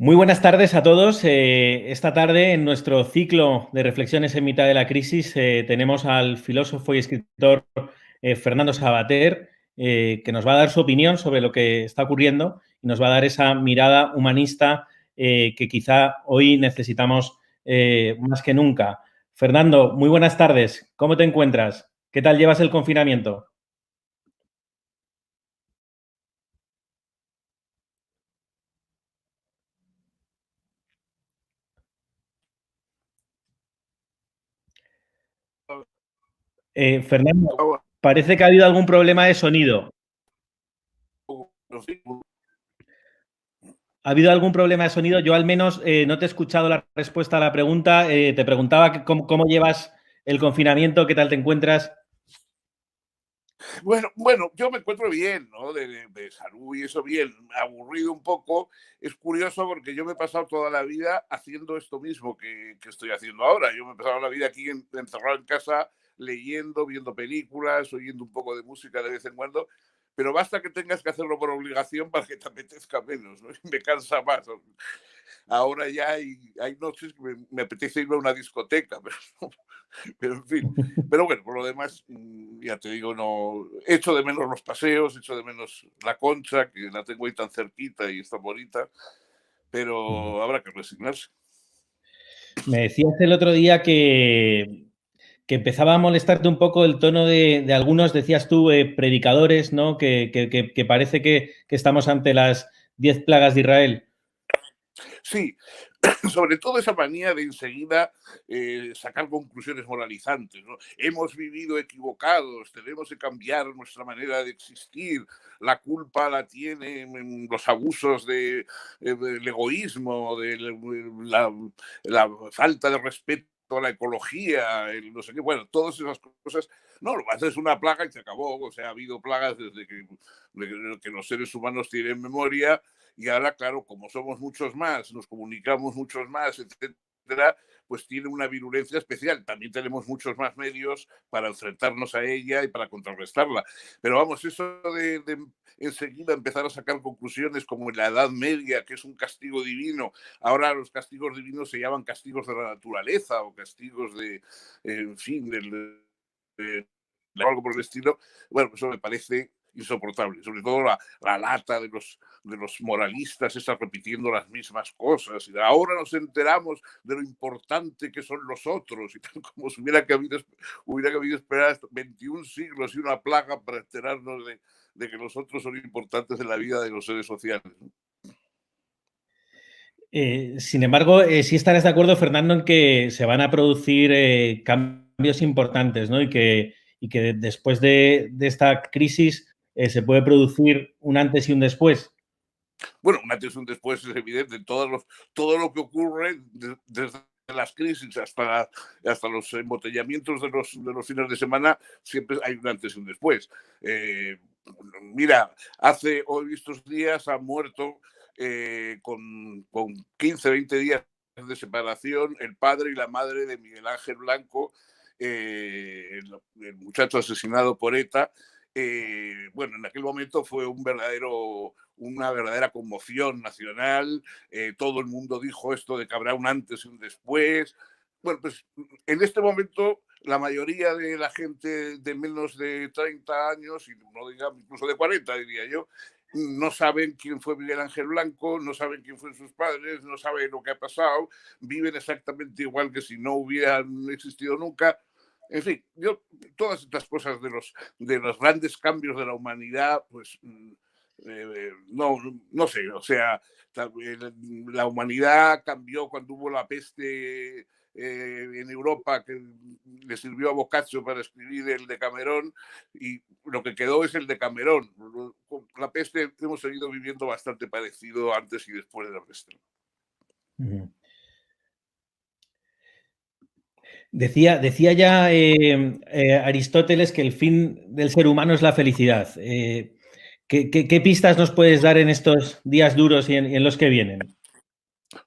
Muy buenas tardes a todos. Esta tarde, en nuestro ciclo de reflexiones en mitad de la crisis, tenemos al filósofo y escritor Fernando Savater, que nos va a dar su opinión sobre lo que está ocurriendo y nos va a dar esa mirada humanista que quizá hoy necesitamos más que nunca. Fernando, muy buenas tardes. ¿Cómo te encuentras? ¿Qué tal llevas el confinamiento? Fernando, parece que ha habido algún problema de sonido. ¿Ha habido algún problema de sonido? Yo al menos no te he escuchado la respuesta a la pregunta. Te preguntaba cómo llevas el confinamiento, qué tal te encuentras. Bueno, yo me encuentro bien, ¿no? De salud y eso bien, aburrido un poco. Es curioso porque yo me he pasado toda la vida haciendo esto mismo que estoy haciendo ahora. Yo me he pasado la vida aquí encerrado en casa, leyendo, viendo películas, oyendo un poco de música de vez en cuando, pero basta que tengas que hacerlo por obligación para que te apetezca menos, ¿no? Y me cansa más. Ahora ya hay noches que me apetece ir a una discoteca, pero en fin. Pero bueno, por lo demás, ya te digo, no echo de menos los paseos, echo de menos la Concha, que la tengo ahí tan cerquita y está bonita, pero habrá que resignarse. Me decías el otro día que empezaba a molestarte un poco el tono de algunos, decías tú, predicadores, ¿no? Que parece que estamos ante las 10 plagas de Israel. Sí, sobre todo esa manía de enseguida sacar conclusiones moralizantes, ¿no? Hemos vivido equivocados, tenemos que cambiar nuestra manera de existir, la culpa la tienen los abusos del egoísmo, de la falta de respeto a la ecología, el no sé qué, bueno, todas esas cosas. No, lo que pasa es una plaga y se acabó. O sea, ha habido plagas desde que los seres humanos tienen memoria, y ahora, claro, como somos muchos más, nos comunicamos muchos más, etcétera, pues tiene una virulencia especial. También tenemos muchos más medios para enfrentarnos a ella y para contrarrestarla. Pero vamos, eso de enseguida empezar a sacar conclusiones como en la Edad Media, que es un castigo divino. Ahora los castigos divinos se llaman castigos de la naturaleza o castigos en fin, algo por el estilo. Bueno, eso me parece insoportable, sobre todo la lata de los moralistas, esas repitiendo las mismas cosas. Y ahora nos enteramos de lo importante que son los otros, y tal, como si hubiera cabido esperar hasta 21 siglos y una plaga para enterarnos de que los otros son importantes en la vida de los seres sociales, ¿no? Sin embargo, sí estarás de acuerdo, Fernando, en que se van a producir cambios importantes, ¿no? Y que después de esta crisis se puede producir un antes y un después. Bueno, un antes y un después es evidente. Todo lo que ocurre desde las crisis hasta los embotellamientos de los fines de semana, siempre hay un antes y un después. Eh, Mira, hoy estos días ha muerto con 15, 20 días de separación el padre y la madre de Miguel Ángel Blanco, el muchacho asesinado por ETA. Bueno, en aquel momento fue una verdadera conmoción nacional. Todo el mundo dijo esto de que habrá un antes y un después. Bueno, pues en este momento la mayoría de la gente de menos de 30 años, y no digamos incluso de 40, diría yo, no saben quién fue Miguel Ángel Blanco, no saben quién fueron sus padres, no saben lo que ha pasado, viven exactamente igual que si no hubieran existido nunca. En fin, todas estas cosas de los grandes cambios de la humanidad, pues no, no sé, o sea, la humanidad cambió cuando hubo la peste en Europa, que le sirvió a Boccaccio para escribir el Decamerón, y lo que quedó es el Decamerón. La peste hemos seguido viviendo bastante parecido antes y después de la peste. Ujú. Decía ya Aristóteles que el fin del ser humano es la felicidad. ¿Qué pistas nos puedes dar en estos días duros y en los que vienen?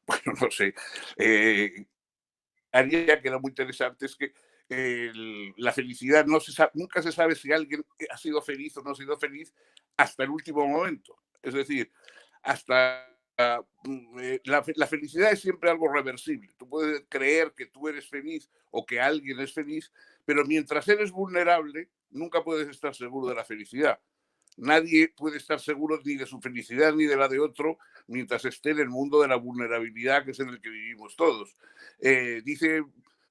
Bueno, no sé. Eh, Haría que era muy interesante es que la felicidad nunca se sabe si alguien ha sido feliz o no ha sido feliz hasta el último momento. Es decir, hasta la felicidad es siempre algo reversible. Tú puedes creer que tú eres feliz o que alguien es feliz, pero mientras eres vulnerable, nunca puedes estar seguro de la felicidad. Nadie puede estar seguro ni de su felicidad ni de la de otro mientras esté en el mundo de la vulnerabilidad, que es en el que vivimos todos. Dice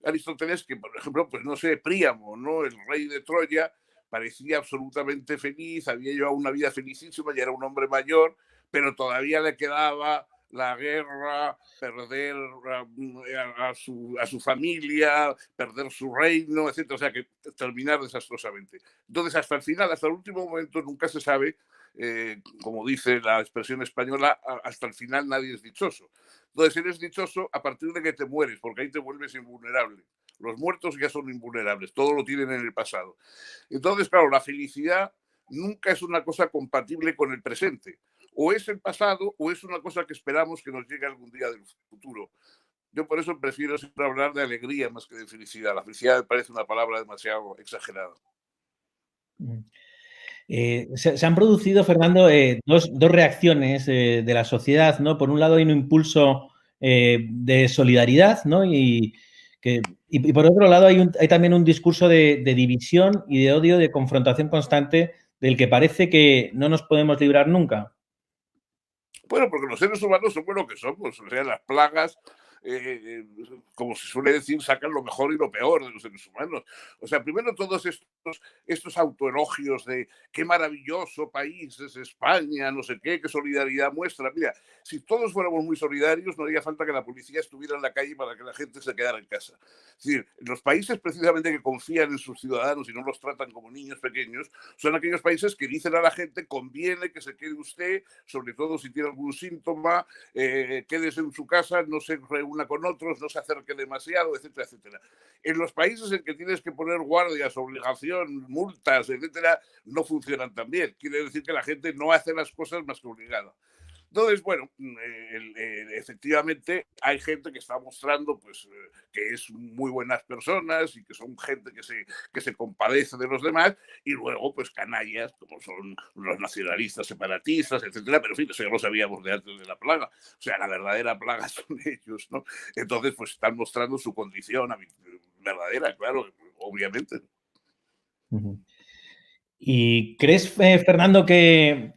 Aristóteles que, por ejemplo, pues no sé, Príamo, ¿no? El rey de Troya, parecía absolutamente feliz, había llevado una vida felicísima, ya era un hombre mayor, pero todavía le quedaba la guerra, perder a su familia, perder su reino, etcétera. O sea, que terminar desastrosamente. Entonces, hasta el final, hasta el último momento, nunca se sabe, como dice la expresión española, hasta el final nadie es dichoso. Entonces, eres dichoso a partir de que te mueres, porque ahí te vuelves invulnerable. Los muertos ya son invulnerables, todo lo tienen en el pasado. Entonces, claro, la felicidad nunca es una cosa compatible con el presente. O es el pasado o es una cosa que esperamos que nos llegue algún día del futuro. Yo por eso prefiero siempre hablar de alegría más que de felicidad. La felicidad me parece una palabra demasiado exagerada. Se han producido, Fernando, dos reacciones de la sociedad, ¿no? Por un lado hay un impulso de solidaridad, ¿no? Y por otro lado hay también un discurso de división y de odio, de confrontación constante, del que parece que no nos podemos librar nunca. Bueno, porque los seres humanos somos lo que somos. O sea, las plagas, como se suele decir, sacan lo mejor y lo peor de los seres humanos. O sea, primero todos estos autoelogios de qué maravilloso país es España, no sé qué solidaridad muestra. Mira, si todos fuéramos muy solidarios, no haría falta que la policía estuviera en la calle para que la gente se quedara en casa. Es decir, los países precisamente que confían en sus ciudadanos y no los tratan como niños pequeños, son aquellos países que dicen a la gente conviene que se quede usted, sobre todo si tiene algún síntoma, quédese en su casa, no se reúna con otros, no se acerque demasiado, etcétera, etcétera. En los países en que tienes que poner guardias, obligación, multas, etcétera, no funcionan tan bien. Quiere decir que la gente no hace las cosas más que obligada. Entonces, bueno, efectivamente hay gente que está mostrando pues, que es muy buenas personas y que son gente que se compadece de los demás, y luego pues canallas como son los nacionalistas separatistas, etcétera, pero en fin, eso ya lo sabíamos de antes de la plaga. O sea, la verdadera plaga son ellos, ¿no? Entonces, pues están mostrando su condición verdadera, claro, obviamente. ¿Y crees, Fernando, que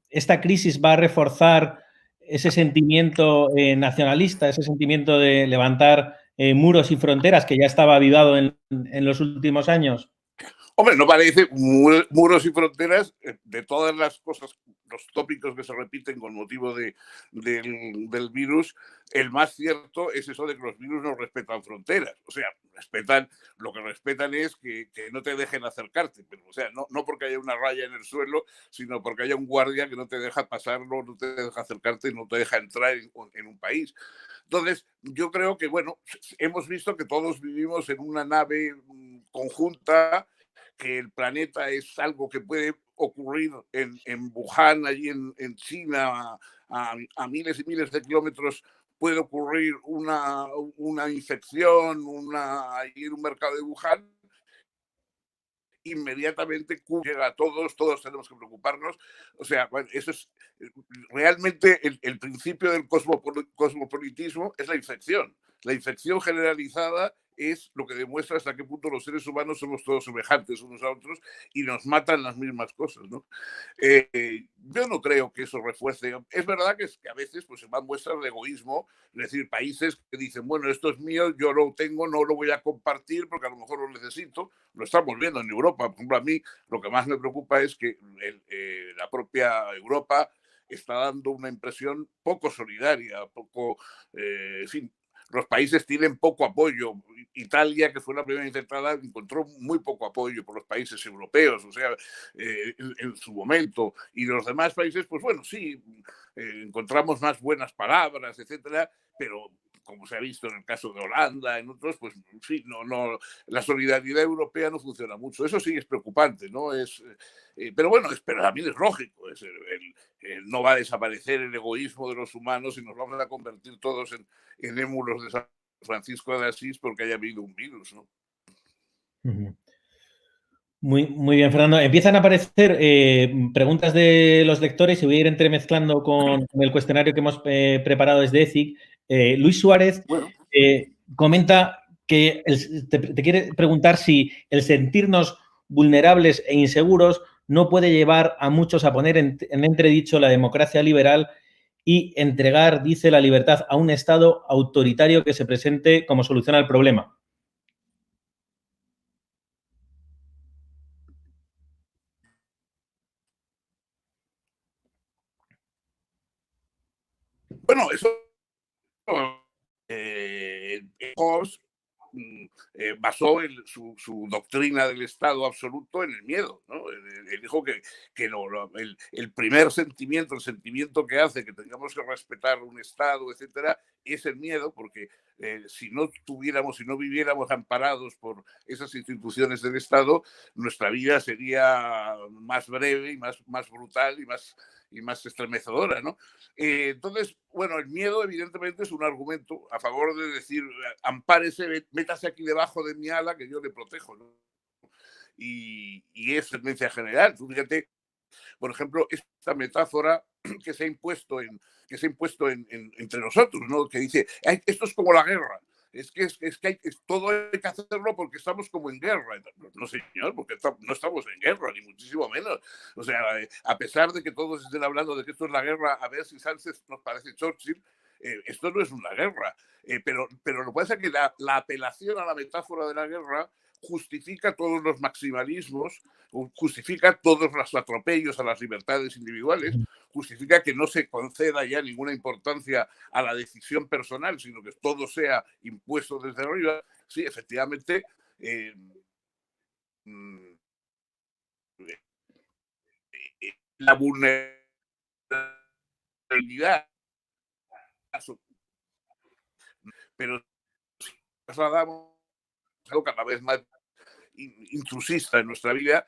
esta crisis va a reforzar ese sentimiento nacionalista, ese sentimiento de levantar muros y fronteras que ya estaba avivado en los últimos años? Hombre, no parece muros y fronteras de todas las cosas, los tópicos que se repiten con motivo del virus. El más cierto es eso de que los virus no respetan fronteras. O sea, lo que respetan es que no te dejen acercarte. Pero, o sea, no porque haya una raya en el suelo, sino porque haya un guardia que no te deja pasarlo, no te deja acercarte, no te deja entrar en un país. Entonces, yo creo que, bueno, hemos visto que todos vivimos en una nave conjunta, que el planeta es algo que puede ocurrir en Wuhan, allí en China, a miles y miles de kilómetros, puede ocurrir una infección, allí en un mercado de Wuhan, inmediatamente llega a todos tenemos que preocuparnos. O sea, bueno, eso es realmente el principio del cosmopolitismo, es la infección. La infección generalizada es lo que demuestra hasta qué punto los seres humanos somos todos semejantes unos a otros y nos matan las mismas cosas, ¿no? Yo no creo que eso refuerce. Es verdad que a veces pues, se van muestras de egoísmo, es decir, países que dicen, bueno, esto es mío, yo lo tengo, no lo voy a compartir porque a lo mejor lo necesito. Lo estamos viendo en Europa. Por ejemplo, a mí lo que más me preocupa es que la propia Europa está dando una impresión poco solidaria, en fin, los países tienen poco apoyo. Italia, que fue la primera infectada, encontró muy poco apoyo por los países europeos, o sea, en su momento. Y los demás países, pues bueno, sí, encontramos más buenas palabras, etcétera, pero como se ha visto en el caso de Holanda, en otros, pues sí, la solidaridad europea no funciona mucho. Eso sí es preocupante, ¿no? Pero bueno, pero también es lógico. No va a desaparecer el egoísmo de los humanos y nos vamos a convertir todos en émulos de San Francisco de Asís porque haya habido un virus, ¿no? Muy bien, Fernando. Empiezan a aparecer preguntas de los lectores y voy a ir entremezclando con el cuestionario que hemos preparado desde ECIC. Luis Suárez Bueno, comenta que te quiere preguntar si el sentirnos vulnerables e inseguros no puede llevar a muchos a poner en entredicho la democracia liberal y entregar, dice, la libertad a un Estado autoritario que se presente como solución al problema. bueno, eso Hobbes basó su doctrina del Estado absoluto en el miedo, ¿no? Él dijo que el primer sentimiento, el sentimiento que hace que tengamos que respetar un Estado, etcétera, es el miedo, porque si no tuviéramos, si no viviéramos amparados por esas instituciones del Estado, nuestra vida sería más breve y más brutal y más estremecedora, ¿no? Entonces, bueno, el miedo evidentemente es un argumento a favor de decir, ampárese, métase aquí debajo de mi ala que yo le protejo, ¿no? Y es tendencia general. Tú fíjate, por ejemplo, esta metáfora que se ha impuesto, entre nosotros, ¿no? Que dice, esto es como la guerra. Es que todo hay que hacerlo porque estamos como en guerra. No, señor, porque no estamos en guerra, ni muchísimo menos. O sea, a pesar de que todos estén hablando de que esto es la guerra, a ver si Sánchez nos parece Churchill, esto no es una guerra. Pero lo que pasa es que la apelación a la metáfora de la guerra justifica todos los maximalismos, justifica todos los atropellos a las libertades individuales, justifica que no se conceda ya ninguna importancia a la decisión personal, sino que todo sea impuesto desde arriba. Sí, efectivamente, la vulnerabilidad, pero si trasladamos algo cada vez más intrusista en nuestra vida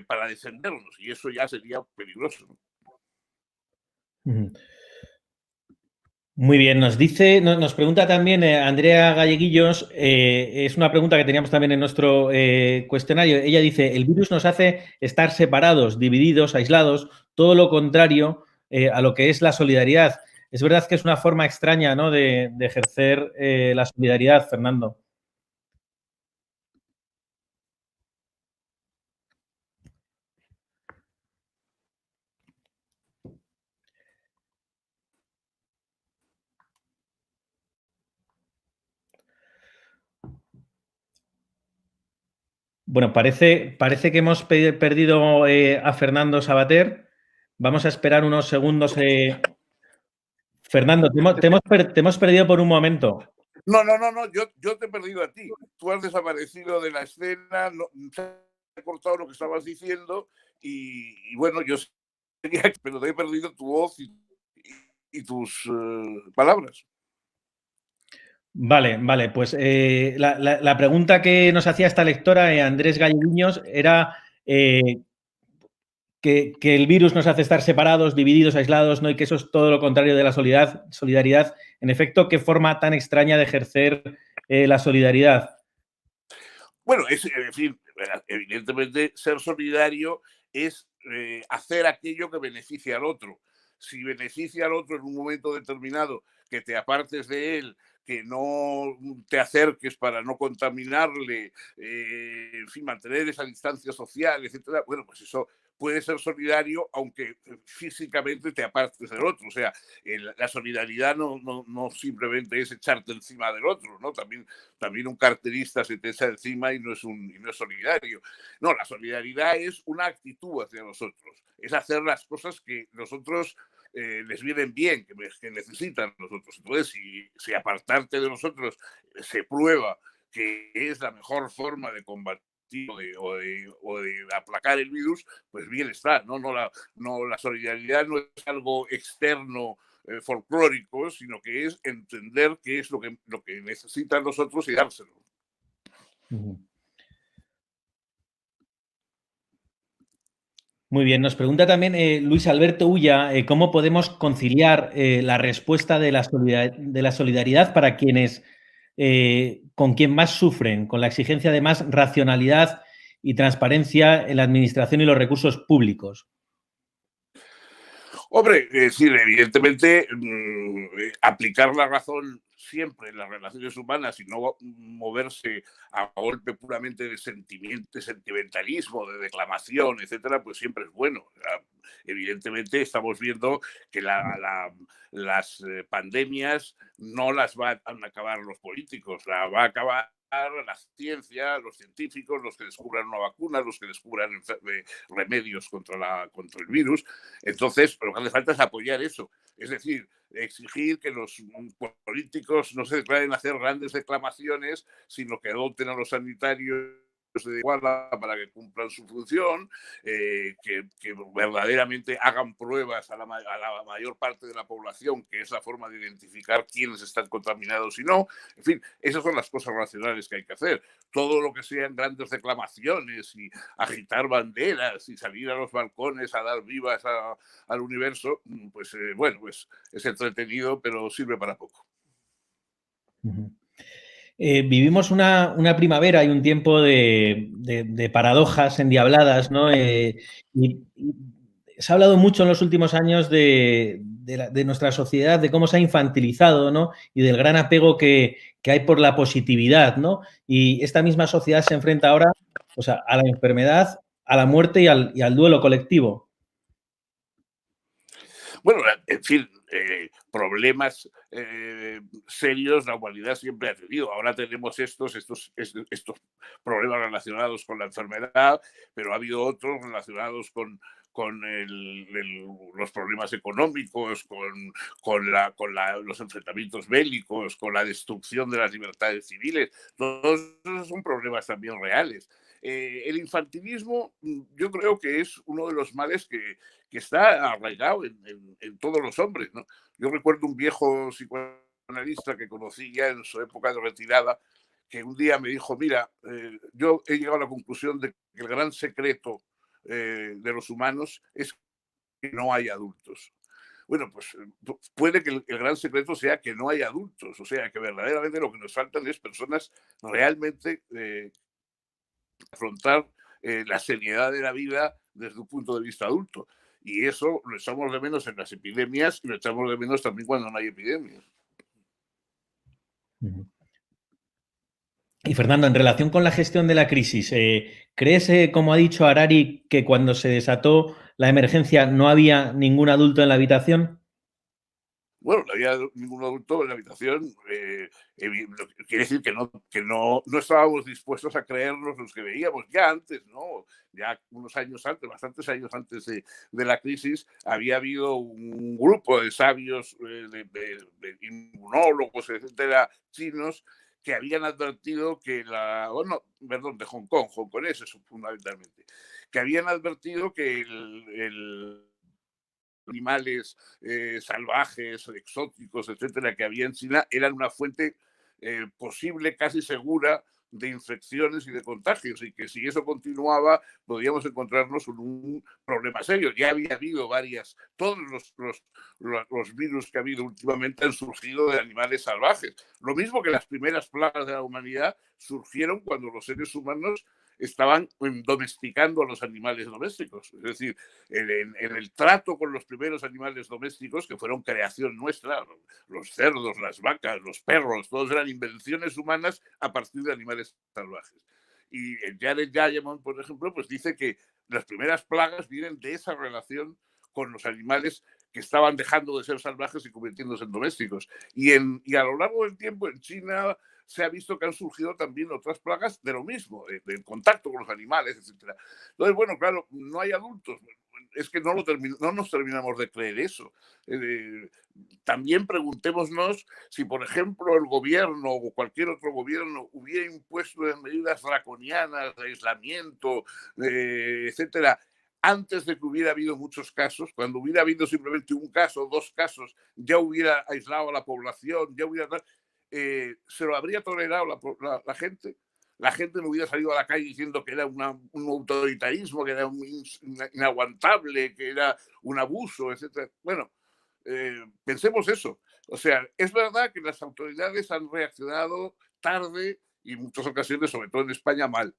para defendernos, y eso ya sería peligroso. Muy bien, nos pregunta también Andrea Galleguillos, es una pregunta que teníamos también en nuestro cuestionario. Ella dice, el virus nos hace estar separados, divididos, aislados, todo lo contrario a lo que es la solidaridad. Es verdad que es una forma extraña, ¿no?, de ejercer la solidaridad, Fernando. Bueno, parece que hemos perdido a Fernando Savater. Vamos a esperar unos segundos. Fernando, te hemos perdido por un momento. No, yo te he perdido a ti. Tú has desaparecido de la escena, no, te he cortado lo que estabas diciendo y bueno, yo sería, pero te he perdido tu voz y tus palabras. Vale, pues la pregunta que nos hacía esta lectora, Andrés Galleguiños, era que el virus nos hace estar separados, divididos, aislados, ¿no? Y que eso es todo lo contrario de la solidaridad. En efecto, ¿qué forma tan extraña de ejercer la solidaridad? Bueno, es decir, evidentemente ser solidario es hacer aquello que beneficia al otro. Si beneficia al otro en un momento determinado, que te apartes de él, que no te acerques para no contaminarle, en fin, mantener esa distancia social, etcétera, bueno, pues eso puede ser solidario, aunque físicamente te apartes del otro. O sea, la solidaridad no simplemente es echarte encima del otro, ¿no? También un carterista se te echa encima y no es solidario. No, la solidaridad es una actitud hacia nosotros, es hacer las cosas que nosotros les vienen bien, que necesitan nosotros. Entonces, si apartarte de nosotros se prueba que es la mejor forma de combatir o de aplacar el virus, pues bien está, ¿no? La solidaridad no es algo externo, folclórico, sino que es entender qué es lo que necesitan los otros y dárselo. Muy bien, nos pregunta también Luis Alberto Ulla, ¿cómo podemos conciliar la respuesta de la solidaridad para quienes con quien más sufren, con la exigencia de más racionalidad y transparencia en la administración y los recursos públicos? Hombre, es decir, evidentemente, aplicar la razón siempre en las relaciones humanas y no moverse a golpe puramente de sentimiento, de sentimentalismo, de declamación, etcétera, pues siempre es bueno. Evidentemente, estamos viendo que las pandemias no las van a acabar los políticos, la va a acabar la ciencia, los científicos, los que descubran una vacuna, los que descubran remedios contra el virus. Entonces, lo que hace falta es apoyar eso. Es decir, exigir que los políticos no se declaren a hacer grandes declamaciones, sino que adopten a los sanitarios de iguala para que cumplan su función, que verdaderamente hagan pruebas a la mayor parte de la población, que es la forma de identificar quiénes están contaminados y no. En fin, esas son las cosas racionales que hay que hacer. Todo lo que sean grandes reclamaciones y agitar banderas y salir a los balcones a dar vivas al universo, pues bueno, pues es entretenido, pero sirve para poco. Vivimos una primavera y un tiempo de paradojas endiabladas, ¿no? Y se ha hablado mucho en los últimos años de nuestra sociedad, de cómo se ha infantilizado, ¿no? Y del gran apego que hay por la positividad, ¿no? Y esta misma sociedad se enfrenta ahora, o sea, a la enfermedad, a la muerte y al duelo colectivo. Bueno, en fin, problemas serios la humanidad siempre ha tenido. Ahora tenemos estos problemas relacionados con la enfermedad, pero ha habido otros relacionados con los problemas económicos, con los enfrentamientos bélicos, con la destrucción de las libertades civiles. Todos esos son problemas también reales. El infantilismo yo creo que es uno de los males que está arraigado en todos los hombres, ¿no? Yo recuerdo un viejo psicoanalista que conocí ya en su época de retirada, que un día me dijo, mira, yo he llegado a la conclusión de que el gran secreto de los humanos es que no hay adultos. Bueno, pues puede que el gran secreto sea que no hay adultos, o sea, que verdaderamente lo que nos faltan es personas realmente afrontar la seriedad de la vida desde un punto de vista adulto. Y eso lo echamos de menos en las epidemias y lo echamos de menos también cuando no hay epidemias. Y Fernando, en relación con la gestión de la crisis, ¿crees, como ha dicho Harari, que cuando se desató la emergencia no había ningún adulto en la habitación? Bueno, no había ningún adulto en la habitación. Quiere decir que no estábamos dispuestos a creernos los que veíamos ya antes, ¿no? Ya unos años antes, bastantes años antes de la crisis, había habido un grupo de sabios, de inmunólogos, etcétera, chinos, que habían advertido que de hongkoneses fundamentalmente, que habían advertido que el animales salvajes, exóticos, etcétera, que había en China, eran una fuente posible, casi segura, de infecciones y de contagios, y que si eso continuaba podíamos encontrarnos con un problema serio. Ya había habido todos los virus que ha habido últimamente han surgido de animales salvajes. Lo mismo que las primeras plagas de la humanidad surgieron cuando los seres humanos estaban domesticando a los animales domésticos. Es decir, en el trato con los primeros animales domésticos, que fueron creación nuestra, los cerdos, las vacas, los perros, todos eran invenciones humanas a partir de animales salvajes. Y Jared Diamond, por ejemplo, pues dice que las primeras plagas vienen de esa relación con los animales que estaban dejando de ser salvajes y convirtiéndose en domésticos. Y a lo largo del tiempo en China se ha visto que han surgido también otras plagas de lo mismo, del contacto con los animales, etc. Entonces, bueno, claro, no hay adultos. Es que no nos terminamos de creer eso. También preguntémonos si, por ejemplo, el gobierno o cualquier otro gobierno hubiera impuesto medidas draconianas de aislamiento, etcétera, antes de que hubiera habido muchos casos. Cuando hubiera habido simplemente un caso, dos casos, ya hubiera aislado a la población, ya hubiera... ¿se lo habría tolerado la gente? La gente no hubiera salido a la calle diciendo que era un autoritarismo, que era inaguantable, que era un abuso, etc. Bueno, pensemos eso. O sea, es verdad que las autoridades han reaccionado tarde y en muchas ocasiones, sobre todo en España, mal.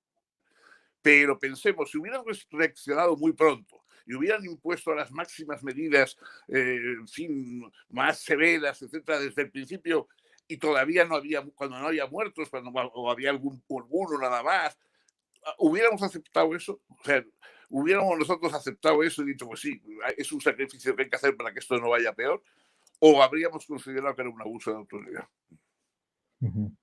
Pero pensemos, si hubieran reaccionado muy pronto y hubieran impuesto las máximas medidas, en fin, más severas, etcétera, desde el principio, y todavía no había, cuando no había muertos, cuando o había alguno nada más, ¿hubiéramos aceptado eso? O sea, ¿hubiéramos nosotros aceptado eso y dicho, pues sí, es un sacrificio que hay que hacer para que esto no vaya peor? ¿O habríamos considerado que era un abuso de autoridad? Ujú.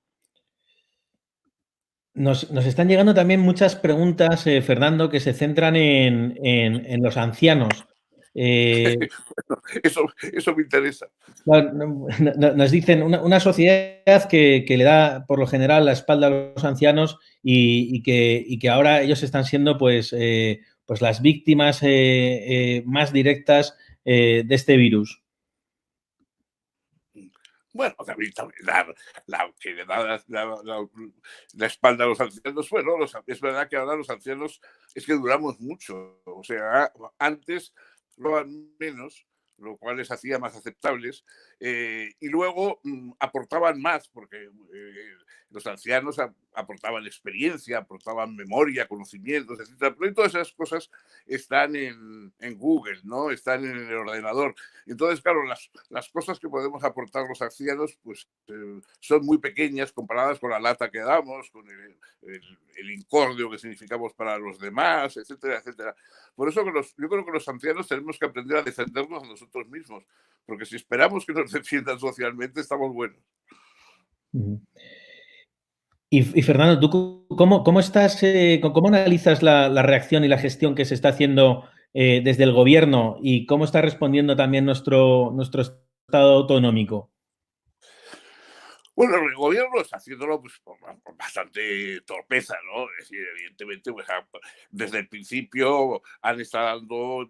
Nos están llegando también muchas preguntas, Fernando, que se centran en los ancianos. Bueno, eso me interesa. Nos dicen una sociedad que le da por lo general la espalda a los ancianos y que ahora ellos están siendo pues las víctimas más directas de este virus. Bueno, también que le da la espalda a los ancianos. Bueno, es verdad que ahora los ancianos es que duramos mucho. O sea, antes duraban menos, lo cual les hacía más aceptables, y luego aportaban más, porque los ancianos aportaban experiencia, aportaban memoria, conocimientos, etcétera. Pero todas esas cosas están en Google, ¿no? Están en el ordenador. Entonces, claro, las cosas que podemos aportar los ancianos pues, son muy pequeñas comparadas con la lata que damos, con el incordio que significamos para los demás, etcétera, etcétera. Por eso yo creo que los ancianos tenemos que aprender a defendernos a nosotros mismos, porque si esperamos que nos defiendan socialmente, estamos buenos. Y Fernando, ¿tú cómo estás, cómo analizas la reacción y la gestión que se está haciendo desde el gobierno y cómo está respondiendo también nuestro Estado autonómico? Bueno, el gobierno está haciéndolo pues, con bastante torpeza, ¿no? Es decir, evidentemente, pues, desde el principio han estado dando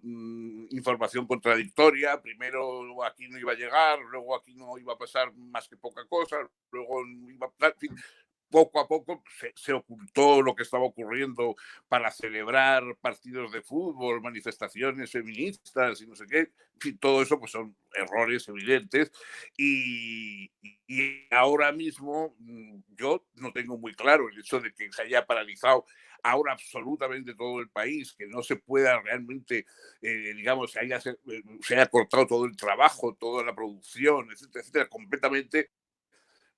información contradictoria. Primero aquí no iba a llegar, luego aquí no iba a pasar más que poca cosa, luego iba a... En fin, poco a poco se ocultó lo que estaba ocurriendo para celebrar partidos de fútbol, manifestaciones feministas y no sé qué. En fin, todo eso pues son errores evidentes y ahora mismo yo no tengo muy claro el hecho de que se haya paralizado ahora absolutamente todo el país, que no se pueda realmente, digamos, se haya cortado todo el trabajo, toda la producción, etcétera, etcétera, completamente,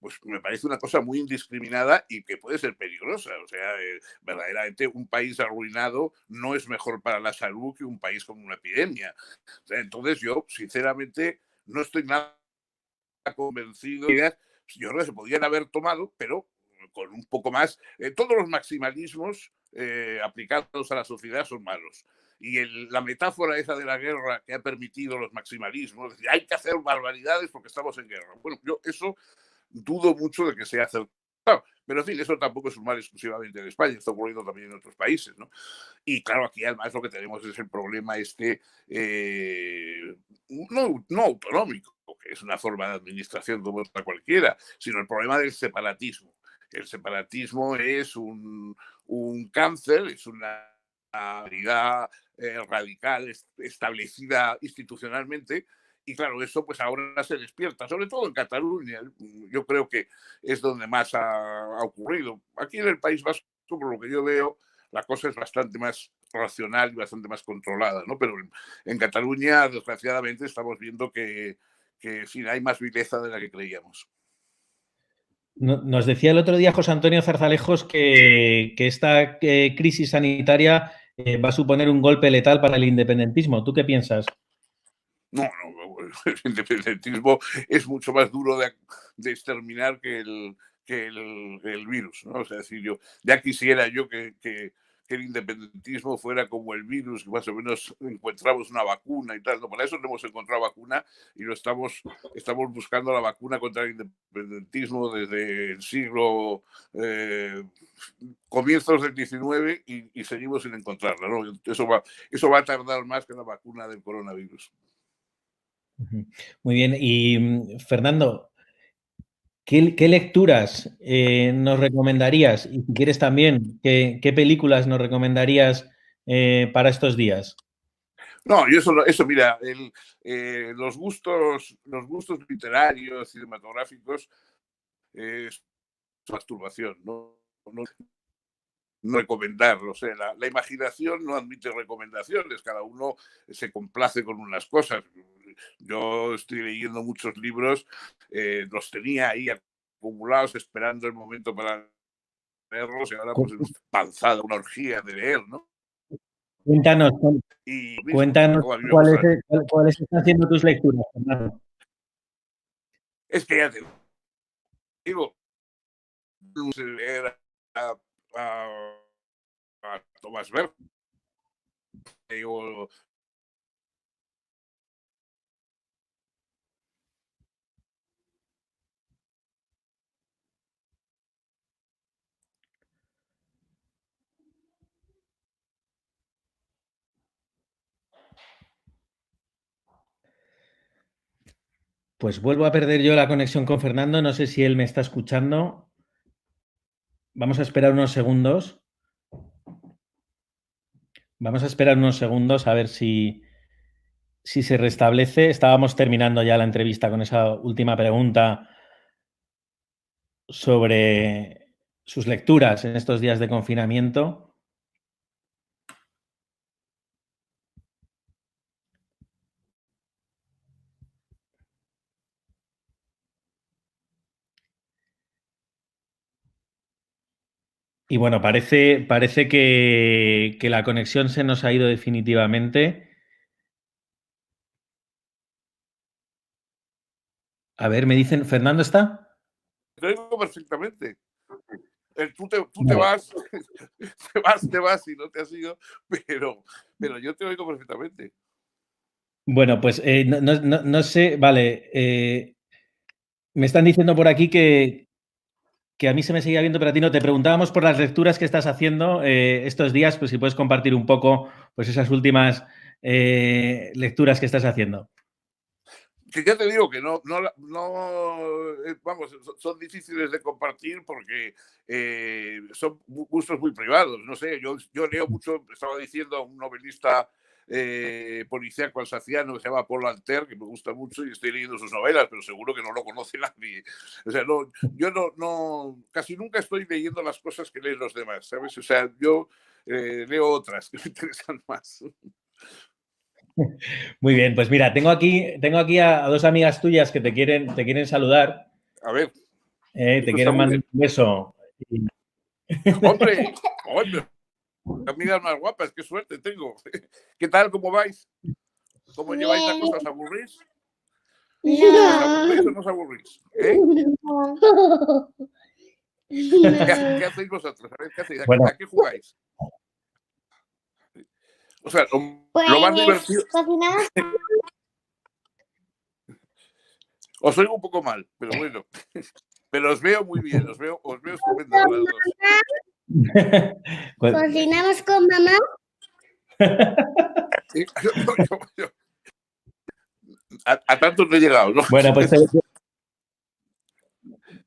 pues me parece una cosa muy indiscriminada y que puede ser peligrosa. O sea, verdaderamente un país arruinado no es mejor para la salud que un país con una epidemia. O sea, entonces yo, sinceramente, no estoy nada convencido. Yo creo que se podrían haber tomado, pero con un poco más. Todos los maximalismos aplicados a la sociedad son malos. Y la metáfora esa de la guerra que ha permitido los maximalismos, es decir, hay que hacer barbaridades porque estamos en guerra. Bueno, yo eso dudo mucho de que sea acertado. Pero en fin, eso tampoco es un mal exclusivamente de España, está ocurriendo también en otros países, ¿no? Y claro, aquí además lo que tenemos es el problema no autonómico, que es una forma de administración como otra cualquiera, sino el problema del separatismo. El separatismo es un cáncer, es una habilidad radical establecida institucionalmente, y claro, eso pues ahora se despierta, sobre todo en Cataluña. Yo creo que es donde más ha ocurrido. Aquí en el País Vasco, por lo que yo veo, la cosa es bastante más racional y bastante más controlada, ¿no? Pero en Cataluña, desgraciadamente, estamos viendo que sí, hay más vileza de la que creíamos. Nos decía el otro día José Antonio Zarzalejos que esta crisis sanitaria va a suponer un golpe letal para el independentismo. ¿Tú qué piensas? No, el independentismo es mucho más duro de exterminar que el virus, ¿no? O sea, decir, yo ya quisiera yo que el independentismo fuera como el virus, que más o menos encontramos una vacuna y tal. No, para eso no hemos encontrado vacuna y estamos buscando la vacuna contra el independentismo desde el siglo comienzos del XIX y seguimos sin encontrarla, ¿no? Eso va a tardar más que la vacuna del coronavirus. Muy bien. Y Fernando, ¿qué lecturas nos recomendarías? Y si quieres también, ¿qué películas nos recomendarías para estos días? No, y eso mira, los gustos literarios, cinematográficos, es masturbación, ¿no? recomendar. O sea, la imaginación no admite recomendaciones, cada uno se complace con unas cosas. Yo estoy leyendo muchos libros, los tenía ahí acumulados esperando el momento para leerlos y ahora pues panzada, una orgía de leer, ¿no? Cuéntanos, Y cuéntanos cuáles están siendo tus lecturas, Fernando. Es que ya te digo, leer a Thomas Berg. Digo, pues vuelvo a perder yo la conexión con Fernando. No sé si él me está escuchando. Vamos a esperar unos segundos. Vamos a esperar unos segundos a ver si se restablece. Estábamos terminando ya la entrevista con esa última pregunta sobre sus lecturas en estos días de confinamiento. Y bueno, parece que la conexión se nos ha ido definitivamente. A ver, me dicen, ¿Fernando está? Te oigo perfectamente. Tú te Vale. vas y no te has ido, pero yo te oigo perfectamente. Bueno, pues no sé, vale. Me están diciendo por aquí que a mí se me seguía viendo, pero a ti no. Te preguntábamos por las lecturas que estás haciendo estos días, pues si puedes compartir un poco pues esas últimas lecturas que estás haciendo. Que ya te digo que vamos, son difíciles de compartir porque son gustos muy privados. No sé, yo leo mucho, estaba diciendo a un novelista policíaco alsaciano que se llama Paul Anter, que me gusta mucho y estoy leyendo sus novelas, pero seguro que no lo conoce nadie. O sea, yo casi nunca estoy leyendo las cosas que leen los demás, ¿sabes? O sea, yo leo otras que me interesan más. Muy bien, pues mira, tengo aquí a dos amigas tuyas que te quieren saludar. A ver. Te quieren mandar un beso. ¡Hombre! ¡Hombre! Amigas más guapas, qué suerte tengo. ¿Qué tal? ¿Cómo vais? ¿Cómo Bien. lleváis la cosa? ¿Os aburrís? No. ¿Os aburrís o no os aburrís? ¿Eh? No. ¿Qué hacéis vosotros? A ver, ¿qué hacéis? Bueno. ¿A qué jugáis? O sea, Pues, lo más divertido. cocinamos. Os oigo un poco mal, pero bueno. Pero os veo muy bien, os veo estupendo a las dos. Cocinamos con mamá. ¿Sí? A tanto no he llegado, ¿no? Bueno, pues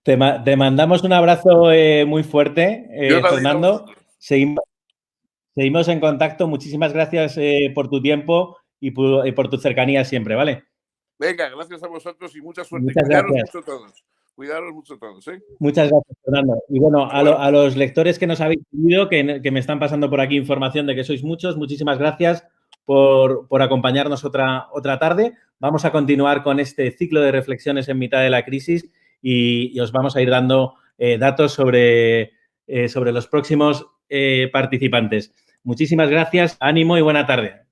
te mandamos un abrazo muy fuerte, Fernando. Seguimos en contacto. Muchísimas gracias por tu tiempo y por tu cercanía siempre, ¿vale? Venga, gracias a vosotros y mucha suerte. Muchas gracias. Cuidaros mucho todos, ¿eh? Muchas gracias, Fernando. Y bueno, a los lectores que nos habéis seguido, que me están pasando por aquí información de que sois muchos, muchísimas gracias por acompañarnos otra tarde. Vamos a continuar con este ciclo de reflexiones en mitad de la crisis y os vamos a ir dando datos sobre los próximos participantes. Muchísimas gracias, ánimo y buena tarde.